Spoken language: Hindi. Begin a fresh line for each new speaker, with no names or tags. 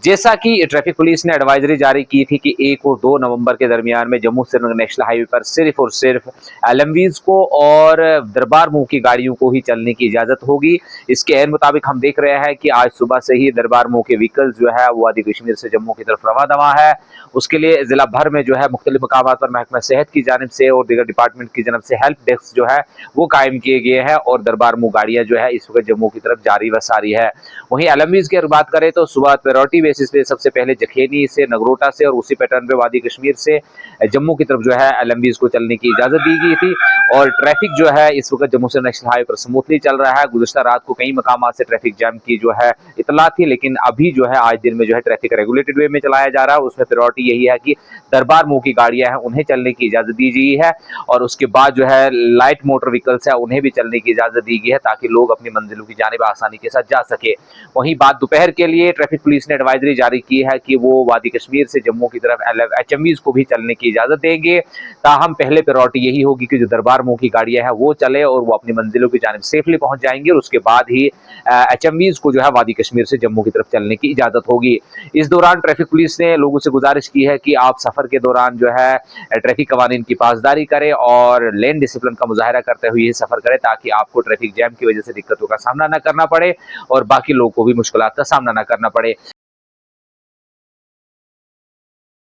जैसा कि ट्रैफिक पुलिस ने एडवाइजरी जारी की थी कि 1 और 2 नवंबर के दरमियान में जम्मू श्रीनगर नेशनल हाईवे पर सिर्फ और सिर्फ एलएमवीज को और दरबार मुंह की गाड़ियों को ही चलने की इजाजत होगी। इसके एन मुताबिक हम देख रहे हैं कि आज सुबह से ही दरबार मुंह के व्हीकल्स जो है वो वादी कश्मीर से जम्मू की तरफ रवा दवा है। उसके लिए जिला भर में जो है मुख्तलिफ मकामात पर महकमा सेहत की जानिब से और दीगर डिपार्टमेंट की जानब से हेल्प डेस्क जो है वो कायम किए गए हैं और दरबार मुंह गाड़ियां जो है इस वक्त जम्मू की तरफ जारी व सारी है। वहीं एलएमवीज की अगर बात करें तो सुबह प्रायोरिटी बेसिस पे सबसे पहले जखेनी से, नगरोटा से और उसी पैटर्न पे वादी कश्मीर से जम्मू की तरफ जो है एलएमवीज को चलने की इजाजत दी गई थी। और ट्रैफिक जो है इस वक्त जम्मू से नेशनल हाईवे पर स्मूथली चल रहा है। गुज़िश्ता रात को कई मकामात से ट्रैफिक जैम की जो है इतला थी, लेकिन अभी जो है आज दिन में जो है ट्रैफिक रेगुलेटेड वे में चलाया जा रहा है। उसमें प्रायोरिटी यही है कि दरबार मुंह की गाड़ियां हैं उन्हें चलने की इजाजत दी गई है और उसके बाद जो है लाइट मोटर व्हीकल्स है उन्हें भी चलने की इजाजत दी गई है ताकि लोग अपनी मंजिलों की जानिब आसानी के साथ जा सके। वहीं बात दोपहर के लिए ट्रैफिक पुलिस ने एडवाइजरी जारी की है कि वो वादी कश्मीर से जम्मू की तरफ एचएमवीज को भी चलने की इजाजत देंगे। ताहम पहले प्रायोरिटी यही होगी कि जो दरबार मुंह की गाड़ियां हैं वो चले और वो अपनी मंजिलों की जानिब सेफली पहुंच जाएंगे और उसके बाद ही एचएमवीज को जो है वादी कश्मीर से जम्मू की तरफ चलने की इजाजत होगी। इस दौरान ट्रैफिक पुलिस ने लोगों से गुजारिश की है कि आप सफर के दौरान जो है ट्रैफिक कवानीन की पासदारी करें और लेन डिसिप्लिन का मुजाहरा करते हुए ये सफर करें ताकि आपको ट्रैफिक जैम की वजह से दिक्कतों का सामना न करना पड़े और बाकी लोगों को भी मुश्किलात का सामना न करना पड़े।